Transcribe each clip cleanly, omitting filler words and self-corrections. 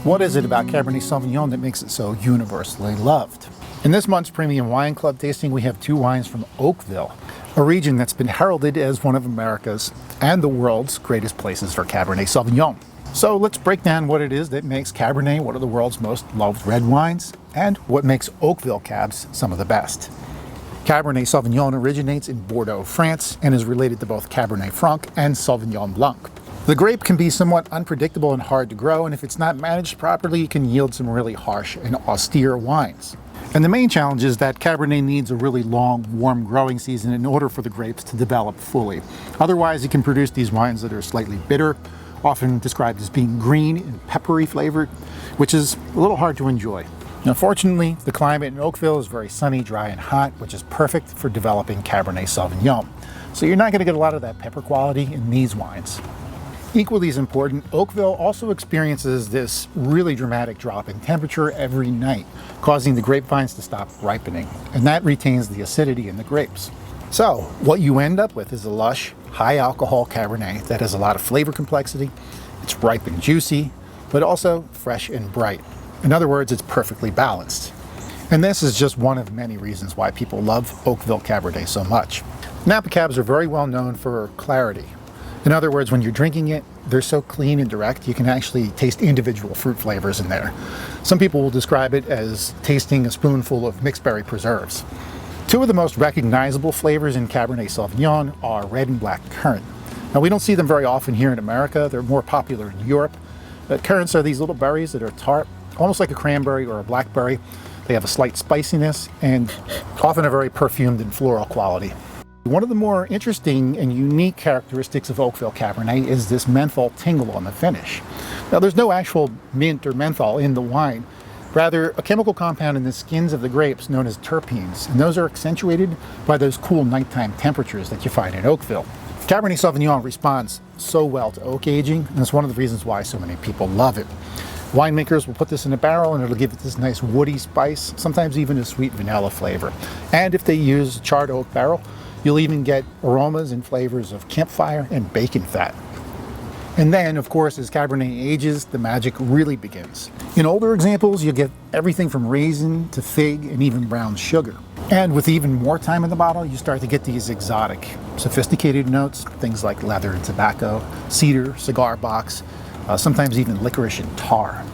What is it about Cabernet Sauvignon that makes it so universally loved? In this month's Premium Wine Club tasting, we have two wines from Oakville, a region that's been heralded as one of America's and the world's greatest places for Cabernet Sauvignon. So let's break down what it is that makes Cabernet one of the world's most loved red wines, and what makes Oakville Cabs some of the best. Cabernet Sauvignon originates in Bordeaux, France, and is related to both Cabernet Franc and Sauvignon Blanc. The grape can be somewhat unpredictable and hard to grow, and if it's not managed properly, it can yield some really harsh and austere wines. And the main challenge is that Cabernet needs a really long, warm growing season in order for the grapes to develop fully. Otherwise, it can produce these wines that are slightly bitter, often described as being green and peppery flavored, which is a little hard to enjoy. Now, fortunately, the climate in Oakville is very sunny, dry, and hot, which is perfect for developing Cabernet Sauvignon. So you're not going to get a lot of that pepper quality in these wines. Equally as important, Oakville also experiences this really dramatic drop in temperature every night, causing the grapevines to stop ripening, and that retains the acidity in the grapes. So what you end up with is a lush, high alcohol Cabernet that has a lot of flavor complexity. It's ripe and juicy, but also fresh and bright. In other words, it's perfectly balanced. And this is just one of many reasons why people love Oakville Cabernet so much. Napa Cabs are very well known for clarity. In other words, when you're drinking it, they're so clean and direct, you can actually taste individual fruit flavors in there. Some people will describe it as tasting a spoonful of mixed berry preserves. Two of the most recognizable flavors in Cabernet Sauvignon are red and black currant. Now, we don't see them very often here in America. They're more popular in Europe. Currants are these little berries that are tart, almost like a cranberry or a blackberry. They have a slight spiciness and often a very perfumed and floral quality. One of the more interesting and unique characteristics of Oakville Cabernet is this menthol tingle on the finish. Now, there's no actual mint or menthol in the wine, rather a chemical compound in the skins of the grapes known as terpenes, and those are accentuated by those cool nighttime temperatures that you find in Oakville. Cabernet Sauvignon responds so well to oak aging, and it's one of the reasons why so many people love it. Winemakers will put this in a barrel and it'll give it this nice woody spice, sometimes even a sweet vanilla flavor. And if they use a charred oak barrel, you'll even get aromas and flavors of campfire and bacon fat. And then, of course, as Cabernet ages, the magic really begins. In older examples, you'll get everything from raisin to fig and even brown sugar. And with even more time in the bottle, you start to get these exotic, sophisticated notes, things like leather and tobacco, cedar, cigar box, sometimes even licorice and tar.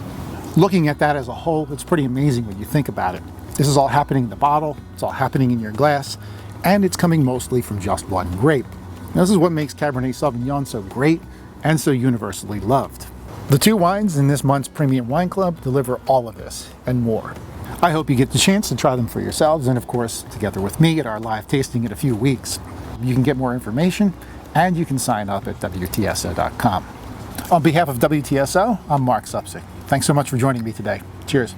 Looking at that as a whole, it's pretty amazing when you think about it. This is all happening in the bottle, it's all happening in your glass, and it's coming mostly from just one grape. Now, this is what makes Cabernet Sauvignon so great and so universally loved. The two wines in this month's Premium Wine Club deliver all of this and more. I hope you get the chance to try them for yourselves, and of course, together with me at our live tasting in a few weeks. You can get more information, and you can sign up at WTSO.com. On behalf of WTSO, I'm Marc Supsic. Thanks so much for joining me today. Cheers.